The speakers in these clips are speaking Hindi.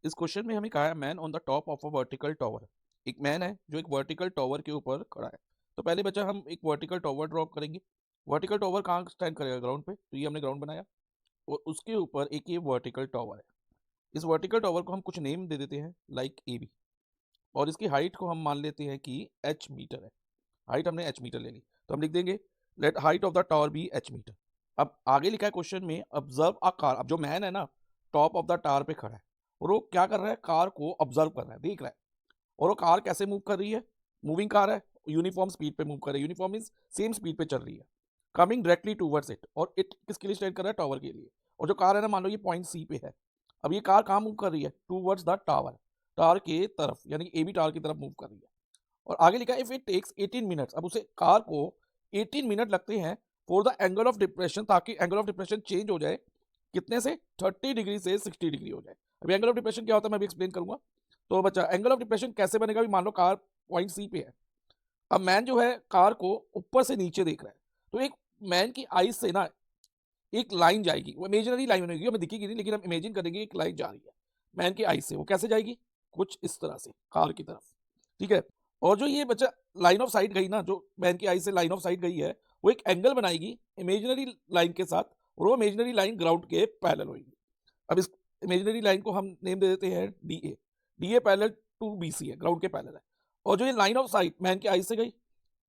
इस क्वेश्चन में हमें कहा है man on the top of a vertical tower. एक मैन है जो एक वर्टिकल टॉवर के ऊपर खड़ा है। तो पहले बच्चा हम एक वर्टिकल टॉवर ड्रॉ करेंगे। वर्टिकल टॉवर कहाँ स्टैंड करेगा? ग्राउंड पे। तो ये हमने ग्राउंड बनाया और उसके ऊपर एक ये वर्टिकल टॉवर है। इस वर्टिकल टॉवर को हम कुछ नेम दे देते हैं लाइक ए बी, और इसकी हाइट को हम मान लेते हैं कि एच मीटर है। हाइट हमने एच मीटर ले ली, तो हम लिख देंगे let height of the tower be H metre. अब आगे लिखा है क्वेश्चन में ऑब्जर्व अ कार। अब जो मैन है ना, टॉप ऑफ द टावर पे खड़ा है और वो क्या कर रहा है? कार को ऑब्जर्व कर रहा है, देख रहा है। और वो कार कैसे मूव कर रही है? मूविंग कार है, यूनिफॉर्म स्पीड पे मूव कर रही है। यूनिफॉर्म मींस सेम स्पीड पे चल रही है, कमिंग डायरेक्टली टूवर्ड्स इट। और इट किसके लिए स्टैंड कर रहा है? टावर के लिए। और जो कार है ना, मान लो ये पॉइंट सी पे है। अब ये कार कहाँ मूव कर रही है? टूवर्ड्स द टावर, टावर के तरफ, यानी कि ए बी टावर की तरफ मूव कर रही है। और आगे लिखा है इफ इट टेक्स 18 मिनट्स। अब उसे कार को 18 मिनट लगते हैं for the angle of depression, ताकि एंगल ऑफ डिप्रेशन चेंज हो जाए। कितने से? 30 डिग्री से 60 डिग्री हो जाए। अभी एंगल ऑफ डिप्रेशन क्या होता है मैं भी एक्सप्लेन करूंगा। तो बच्चा एंगल ऑफ डिप्रेशन कैसे बनेगा? अभी मान लो कार पॉइंट सी पे है। अब मैन जो है कार को ऊपर से नीचे देख रहा है। तो एक मैन की आईज से ना एक लाइन जाएगी, वो इमेजिनरी लाइन बनेगी, हमें दिखेगी नहीं, लेकिन हम इमेजिन करेंगे एक लाइन जा रही है मैन की आईज से। वो कैसे जाएगी? कुछ इस तरह से कार की तरफ, ठीक है। और जो ये बच्चा लाइन ऑफ साइट गई ना, जो मैन की आईज से लाइन ऑफ साइट गई है, वो एक एंगल बनाएगी इमेजिनरी लाइन के साथ, और वो इमेजिनरी लाइन ग्राउंड के पैरेलल होगी। अब इस इमेजिनरी लाइन को हम नेम दे देते हैं D A. D A parallel to B C है, ग्राउंड के पैरेलल है। और जो ये लाइन ऑफ साइट मैन की आईज से गई,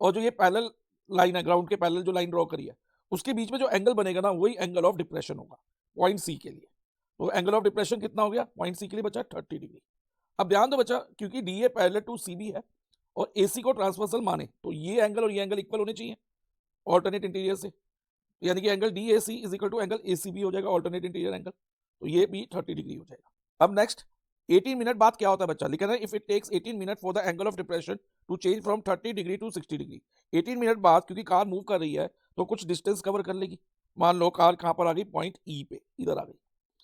और जो ये पैरेलल लाइन है, ग्राउंड के पैरेलल जो लाइन ड्रॉ करी है, उसके बीच में जो एंगल बनेगा ना, वही एंगल ऑफ डिप्रेशन होगा पॉइंट सी के लिए। तो एंगल ऑफ डिप्रेशन कितना हो गया पॉइंट सी के लिए? बचा 30 डिग्री। अब ध्यान दो बच्चा, क्योंकि D A parallel to C B है और ए सी को ट्रांसवर्सल माने, तो ये एंगल और ये एंगल इक्वल होने चाहिए ऑल्टरनेट इंटीरियर से। यानी कि angle D A C is equal to angle A C B हो जाएगा, ऑल्टरनेट इंटीरियर एंगल। तो ये भी 30 डिग्री हो जाएगा। अब नेक्स्ट 18 मिनट बाद क्या होता है बच्चा? लिखा है if it takes 18 minute for the angle of depression to change from 30 degree to 60 degree. 18 minute बाद, क्योंकि कार मूव कर रही है, तो कुछ डिस्टेंस कवर कर लेगी। मान लो कार कहाँ पर आ गई? पॉइंट ई पे, इधर आ गई,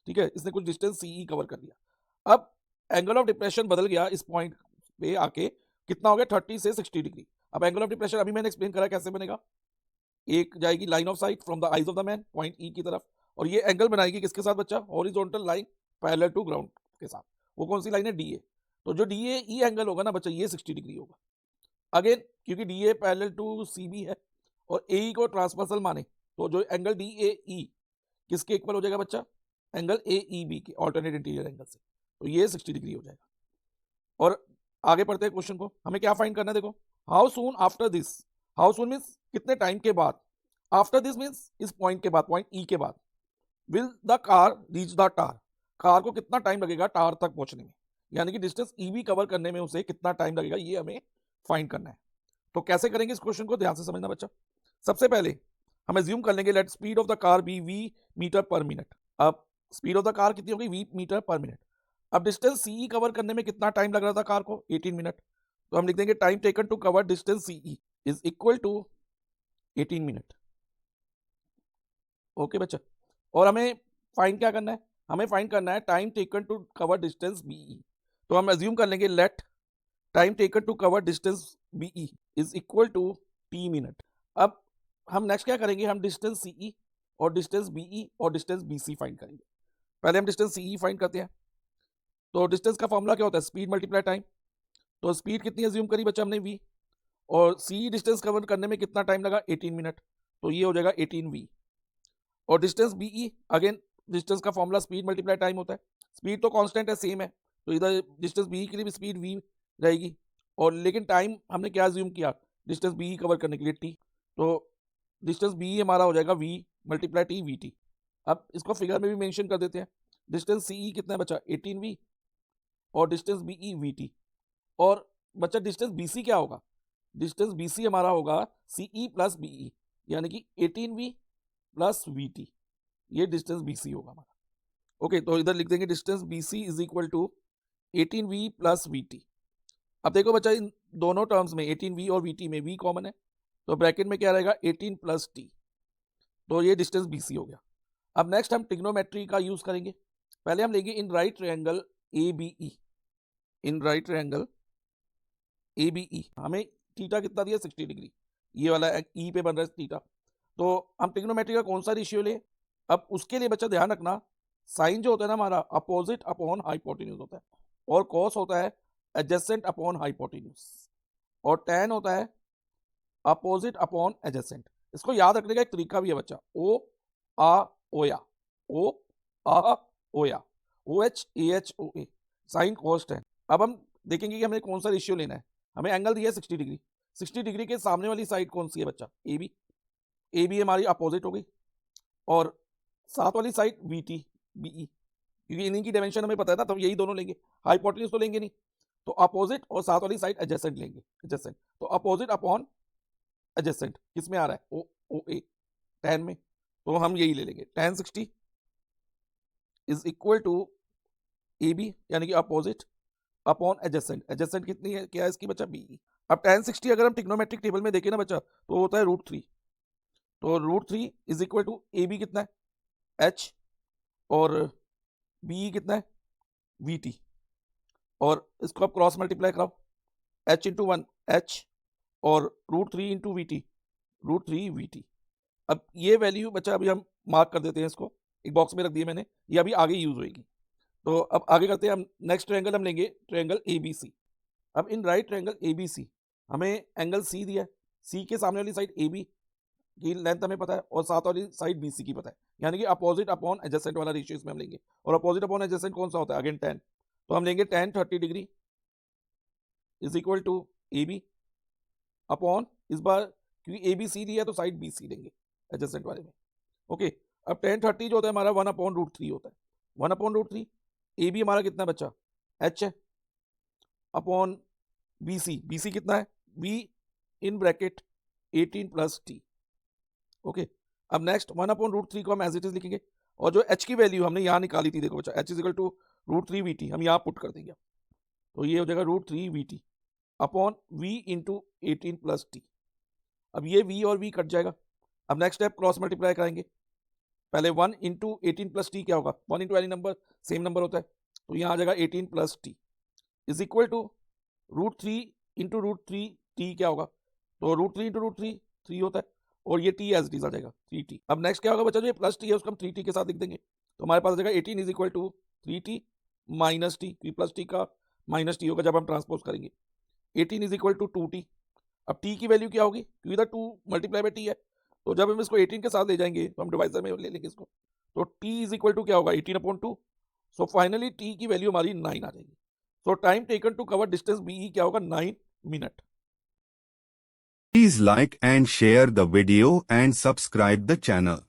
ठीक है। इसने कुछ डिस्टेंस सी ई कवर कर लिया। अब एंगल ऑफ डिप्रेशन बदल गया इस पॉइंट पे आके, कितना हो गया? 30 से 60 डिग्री। अब एंगल ऑफ डिप्रेशन अभी मैंने एक्सप्लेन करा कैसे बनेगा। एक जाएगी line of sight from the eyes of the man point E की तरफ, और ये एंगल बनाएगी किसके साथ बच्चा? Horizontal line parallel to ground के साथ। वो कौन सी लाइन है? D A. तो जो डी ए ई एंगल होगा ना बच्चा, ये 60 डिग्री होगा। अगेन क्योंकि D A parallel to C B है और ए ई को ट्रांसवर्सल माने, तो जो एंगल डी ए ई किसके इक्वल हो जाएगा बच्चा? एंगल ए ई बी के, ऑल्टरनेट इंटीरियर एंगल से। तो ये 60 डिग्री हो जाएगा। और आगे पढ़ते हैं क्वेश्चन को। हमें क्या फाइंड करना है? देखो, how soon after this. How soon means कितने टाइम के बाद, आफ्टर दिस मीन्स इस पॉइंट के बाद, पॉइंट ई के बाद, will the car reach the tar. Car को कितना टाइम लगेगा टार तक पहुंचने में, यानी कि डिस्टेंस ई बी कवर करने में उसे कितना टाइम लगेगा, ये हमें फाइंड करना है। तो कैसे करेंगे इस क्वेश्चन को? ध्यान से समझना बच्चा। सबसे पहले हम एज्यूम कर लेंगे let speed of the car be V metre per minute. अब स्पीड ऑफ द कार कितनी होगी? V metre per minute. अब डिस्टेंस सी कवर करने में कितना टाइम लग रहा था कार को? 18 मिनट। तो हम लिख देंगे time taken to cover distance C is equal to 18 minute. Okay बच्चा। और हमें फाइंड क्या करना है? हमें फाइंड करना है time taken to cover distance B E. तो हम एज्यूम कर लेंगे let time taken to cover distance B E is equal to T minute. अब हम नेक्स्ट क्या करेंगे? हम डिस्टेंस सीई और डिस्टेंस बीई और डिस्टेंस बीसी फाइंड करेंगे। पहले हम डिस्टेंस सीई फाइंड करते हैं। तो डिस्टेंस का फॉर्मूला क्या होता है? Speed multiply time. तो स्पीड कितनी एज्यूम करी बच्चा हमने? वी। और सी डिस्टेंस कवर करने में कितना टाइम लगा? 18 मिनट। तो ये हो जाएगा 18 वी। और डिस्टेंस बीई, अगेन डिस्टेंस का फॉर्मूला स्पीड मल्टीप्लाई टाइम होता है। स्पीड तो कांस्टेंट है, सेम है, तो इधर डिस्टेंस बीई के लिए भी स्पीड वी रहेगी। और लेकिन टाइम हमने क्या अज्यूम किया डिस्टेंस बीई कवर करने के लिए? टी। तो डिस्टेंस बीई हमारा हो जाएगा V multiply T V T. अब इसको फिगर में भी मेंशन कर देते हैं। डिस्टेंस सीई कितना है बच्चा? 18 वी। और डिस्टेंस बीई वी टी। और बच्चा डिस्टेंस बीसी क्या होगा? डिस्टेंस बीसी हमारा होगा सीई प्लस बीई, यानी कि 18 वी प्लस वी टी। ये डिस्टेंस बीसी होगा हमारा। ओके, तो इधर लिख देंगे distance B C is equal to 18 V plus V T. अब देखो बच्चा, इन दोनों टर्म्स में 18 वी और वी टी में वी कॉमन है, तो ब्रैकेट में क्या रहेगा? 18 प्लस टी। तो ये डिस्टेंस बीसी हो गया। अब नेक्स्ट हम ट्रिग्नोमेट्री का यूज करेंगे। पहले हम लेंगे in right triangle A B E. In right triangle A B E हमें थीटा कितना दिया? 60 डिग्री। ये वाला ई पे बन रहा है थीटा। तो हम ट्रिग्नोमेट्री का कौन सा रेशियो ले? अब उसके लिए बच्चा ध्यान रखना, साइन जो होता है ना हमारा अपोजिट अपॉन हाइपोटेन्यूज होता है, और कॉस होता है एडजेसेंट अपॉन हाइपोटेन्यूज, और टैन होता है अपोजिट अपॉन एडजेसेंट। इसको याद रखने का एक तरीका भी है बच्चा, ओ आ ओया, ओ आ ओया, O H A H O A, sine cos tan. अब हम देखेंगे कि हमें कौन सा रेशियो लेना है। हमें एंगल दिया है 60 डिग्री, 60 डिग्री के सामने वाली साइड कौन सी है बच्चा, ए बी, ए बी हमारी अपोजिट हो गई, और साथ वाली side B T B E, क्योंकि इन्हीं की डायमेंशन हमें पता है ना, तो यही दोनों लेंगे, हाइपोटेन्यूज तो लेंगे नहीं, तो अपोजिट और साथ वाली साइड एडजेसेंट लेंगे, एडजेसेंट, तो अपोजिट अपॉन एडजेसेंट किस में आ रहा है, ओ ओ ए, tan में, तो हम यही ले लेंगे, tan 60 is equal to A B यानी कि अपोजिट अपॉन एडजेसेंट, एडजेसेंट कितनी है, क्या है इसकी बच्चा, बी। अब tan 60 अगर हम ट्रिग्नोमेट्रिक टेबल में देखें ना बच्चा, तो होता है √3, तो √3 is equal to A B कितना है, एच, और बी कितना है, वी टी, और इसको आप क्रॉस मल्टीप्लाई कराओ, h इंटू 1 h, और √3 into we T, √3 V T. अब ये वैल्यू बच्चा अभी हम मार्क कर देते हैं, इसको एक बॉक्स में रख दिया मैंने, ये अभी आगे यूज होएगी। तो अब आगे करते हैं हम, नेक्स्ट ट्रायंगल हम लेंगे ट्रायंगल ए बी सी। अब in right triangle A B C हमें एंगल सी दिया है, सी के सामने वाली साइड ए बी की लेंथ हमें पता है, और साथ वाली साइड बी सी की पता है, यानी कि अपोजिट अपॉन एडजेसेंट वाला रेशियो इसमें हम लेंगे, और अपोजिट अपॉन एडजेसेंट कौन सा होता है, अगेन tan, तो हम लेंगे tan 30 degree is equal to A B upon, इस बार क्योंकि ए बी सी दिया है तो साइड बी सी लेंगे एडजेसेंट वाले में। ओके, अब tan 30 जो होता है हमारा 1/√3 होता है, 1/√3, ए बी हमारा कितना बच्चा, एच है, अपॉन बी सी कितना है, be in bracket 18 plus T. Okay, अब नेक्स्ट 1/√3 को हम एज इट इज लिखेंगे, और जो h की वैल्यू हमने यहाँ निकाली थी, देखो बच्चा h is equal to √3 V T, हम यहाँ पुट कर देंगे, तो ये हो जाएगा √3 V T upon v into 18 plus T. अब ये v और v कट जाएगा। अब नेक्स्ट स्टेप क्रॉस मल्टीप्लाई करेंगे, पहले 1 इंटू 18 प्लस टी क्या होगा, 1 into any number same number होता है, तो यहाँ आ जाएगा 18 plus T is equal to √3 into √3 T क्या होगा, तो √3 इंटू √3 3 होता है, और ये टी एज इट इज आ जाएगा 3t। अब नेक्स्ट क्या होगा बच्चा, जो ये प्लस टी है उसको हम 3t के साथ लिख देंगे, तो हमारे पास आ जाएगा 18 is equal to 3t minus T, plus T का माइनस टी होगा जब हम ट्रांसपोज करेंगे, 18 इज इक्वल टू 2t। अब t की वैल्यू क्या होगी, क्योंकि इधर 2 मल्टीप्लाई बाई t है, तो जब हम इसको 18 के साथ ले जाएंगे तो हम डिवाइजर में ले लेंगे इसको, तो t इज इक्वल टू क्या होगा, 18/2, सो फाइनली t की वैल्यू हमारी 9 आ जाएगी। So time taken to cover distance BE क्या होगा, 9 minute. Please like and share the video and subscribe the channel.